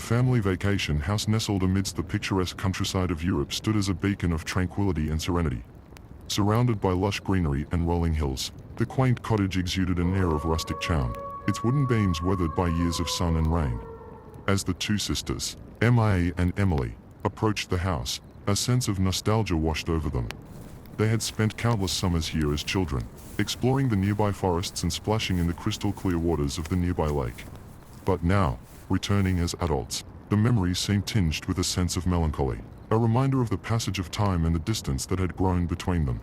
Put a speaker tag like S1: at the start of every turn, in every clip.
S1: family vacation house nestled amidst the picturesque countryside of Europe stood as a beacon of tranquility and serenity. Surrounded by lush greenery and rolling hills, the quaint cottage exuded an air of rustic charm, its wooden beams weathered by years of sun and rain. As the two sisters, Mia and Emily, approached the house, a sense of nostalgia washed over them. They had spent countless summers here as children, exploring the nearby forests and splashing in the crystal-clear waters of the nearby lake. But now, returning as adults, the memories seemed tinged with a sense of melancholy, a reminder of the passage of time and the distance that had grown between them.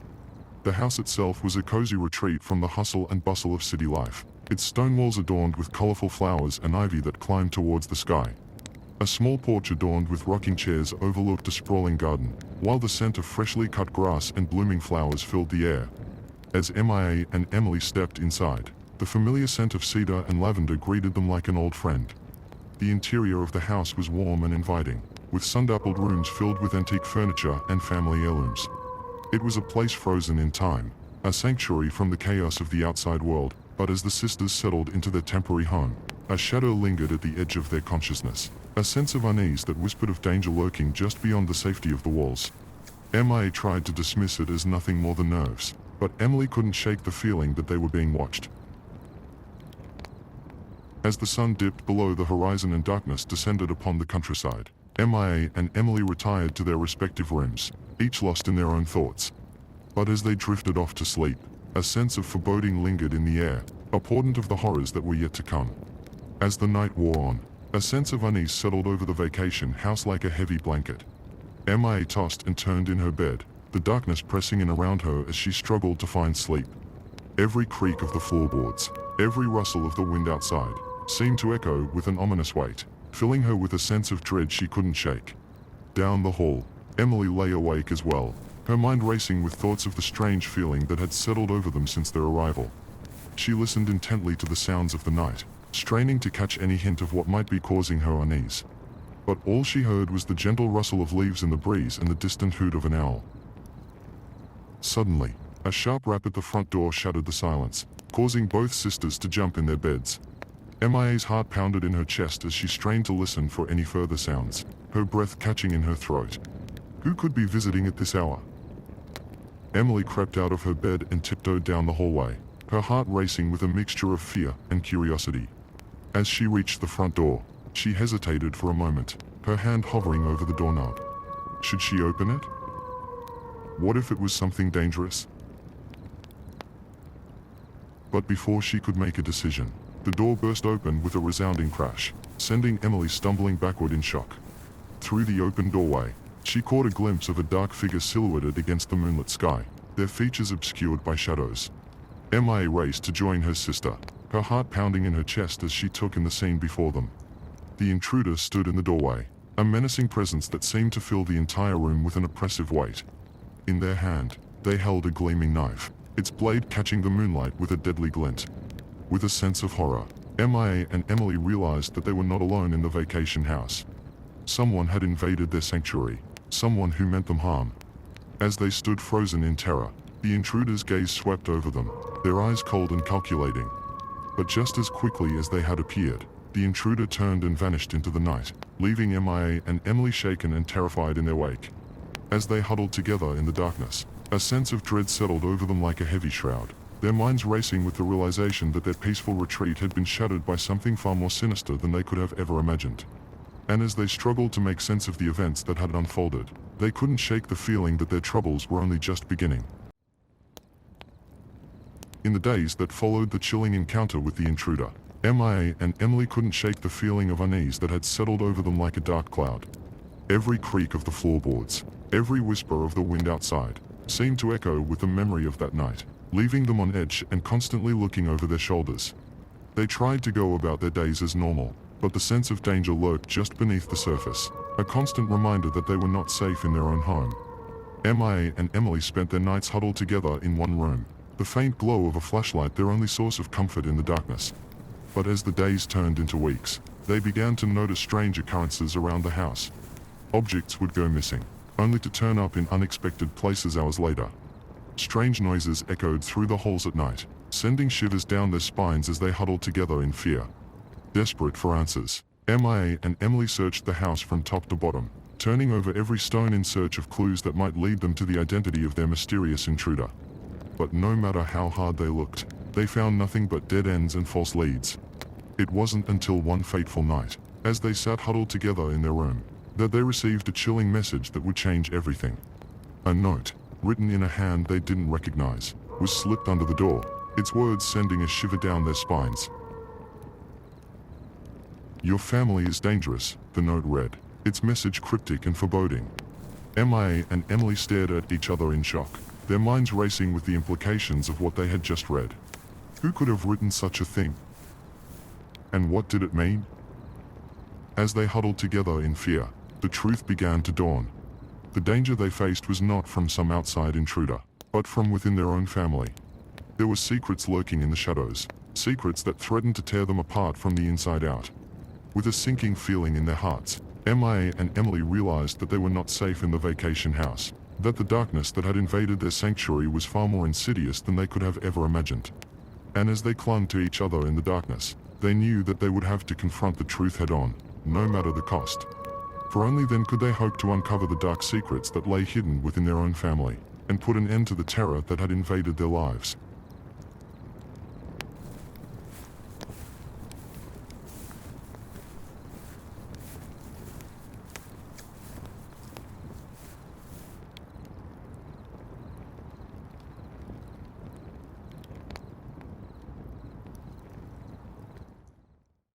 S1: The house itself was a cozy retreat from the hustle and bustle of city life, its stone walls adorned with colorful flowers and ivy that climbed towards the sky. A small porch adorned with rocking chairs overlooked a sprawling garden, while the scent of freshly cut grass and blooming flowers filled the air. As Mia and Emily stepped inside, the familiar scent of cedar and lavender greeted them like an old friend. The interior of the house was warm and inviting, with sun-dappled rooms filled with antique furniture and family heirlooms. It was a place frozen in time, a sanctuary from the chaos of the outside world, but as the sisters settled into their temporary home, a shadow lingered at the edge of their consciousness, a sense of unease that whispered of danger lurking just beyond the safety of the walls. Mia tried to dismiss it as nothing more than nerves, but Emily couldn't shake the feeling that they were being watched. As the sun dipped below the horizon and darkness descended upon the countryside, Mia and Emily retired to their respective rooms, each lost in their own thoughts. But as they drifted off to sleep, a sense of foreboding lingered in the air, a portent of the horrors that were yet to come. As the night wore on, a sense of unease settled over the vacation house like a heavy blanket. Mia tossed and turned in her bed, the darkness pressing in around her as she struggled to find sleep. Every creak of the floorboards, every rustle of the wind outside, seemed to echo with an ominous weight, filling her with a sense of dread she couldn't shake. Down the hall, Emily lay awake as well, her mind racing with thoughts of the strange feeling that had settled over them since their arrival. She listened intently to the sounds of the night, straining to catch any hint of what might be causing her unease. But all she heard was the gentle rustle of leaves in the breeze and the distant hoot of an owl. Suddenly, a sharp rap at the front door shattered the silence, causing both sisters to jump in their beds. Mia's heart pounded in her chest as she strained to listen for any further sounds, her breath catching in her throat. Who could be visiting at this hour? Emily crept out of her bed and tiptoed down the hallway, her heart racing with a mixture of fear and curiosity. As she reached the front door, she hesitated for a moment, her hand hovering over the doorknob. Should she open it? What if it was something dangerous? But before she could make a decision, the door burst open with a resounding crash, sending Emily stumbling backward in shock. Through the open doorway, she caught a glimpse of a dark figure silhouetted against the moonlit sky, their features obscured by shadows. Mia raced to join her sister, her heart pounding in her chest as she took in the scene before them. The intruder stood in the doorway, a menacing presence that seemed to fill the entire room with an oppressive weight. In their hand, they held a gleaming knife, its blade catching the moonlight with a deadly glint. With a sense of horror, Mia and Emily realized that they were not alone in the vacation house. Someone had invaded their sanctuary, someone who meant them harm. As they stood frozen in terror, the intruder's gaze swept over them, their eyes cold and calculating. But just as quickly as they had appeared, the intruder turned and vanished into the night, leaving Mia and Emily shaken and terrified in their wake. As they huddled together in the darkness, a sense of dread settled over them like a heavy shroud, their minds racing with the realization that their peaceful retreat had been shattered by something far more sinister than they could have ever imagined. And as they struggled to make sense of the events that had unfolded, they couldn't shake the feeling that their troubles were only just beginning. In the days that followed the chilling encounter with the intruder, Mia and Emily couldn't shake the feeling of unease that had settled over them like a dark cloud. Every creak of the floorboards, every whisper of the wind outside, seemed to echo with the memory of that night, leaving them on edge and constantly looking over their shoulders. They tried to go about their days as normal, but the sense of danger lurked just beneath the surface, a constant reminder that they were not safe in their own home. Mia and Emily spent their nights huddled together in one room, the faint glow of a flashlight their only source of comfort in the darkness. But as the days turned into weeks, they began to notice strange occurrences around the house. Objects would go missing, only to turn up in unexpected places hours later. Strange noises echoed through the halls at night, sending shivers down their spines as they huddled together in fear. Desperate for answers, MIA and Emily searched the house from top to bottom, turning over every stone in search of clues that might lead them to the identity of their mysterious intruder. But no matter how hard they looked, they found nothing but dead ends and false leads. It wasn't until one fateful night, as they sat huddled together in their room, that they received a chilling message that would change everything. A note, written in a hand they didn't recognize, was slipped under the door, its words sending a shiver down their spines. "Your family is dangerous," the note read, its message cryptic and foreboding. MIA and Emily stared at each other in shock, their minds racing with the implications of what they had just read. Who could have written such a thing? And what did it mean? As they huddled together in fear, the truth began to dawn. The danger they faced was not from some outside intruder, but from within their own family. There were secrets lurking in the shadows, secrets that threatened to tear them apart from the inside out. With a sinking feeling in their hearts, MIA and Emily realized that they were not safe in the vacation house, that the darkness that had invaded their sanctuary was far more insidious than they could have ever imagined. And as they clung to each other in the darkness, they knew that they would have to confront the truth head-on, no matter the cost. For only then could they hope to uncover the dark secrets that lay hidden within their own family, and put an end to the terror that had invaded their lives.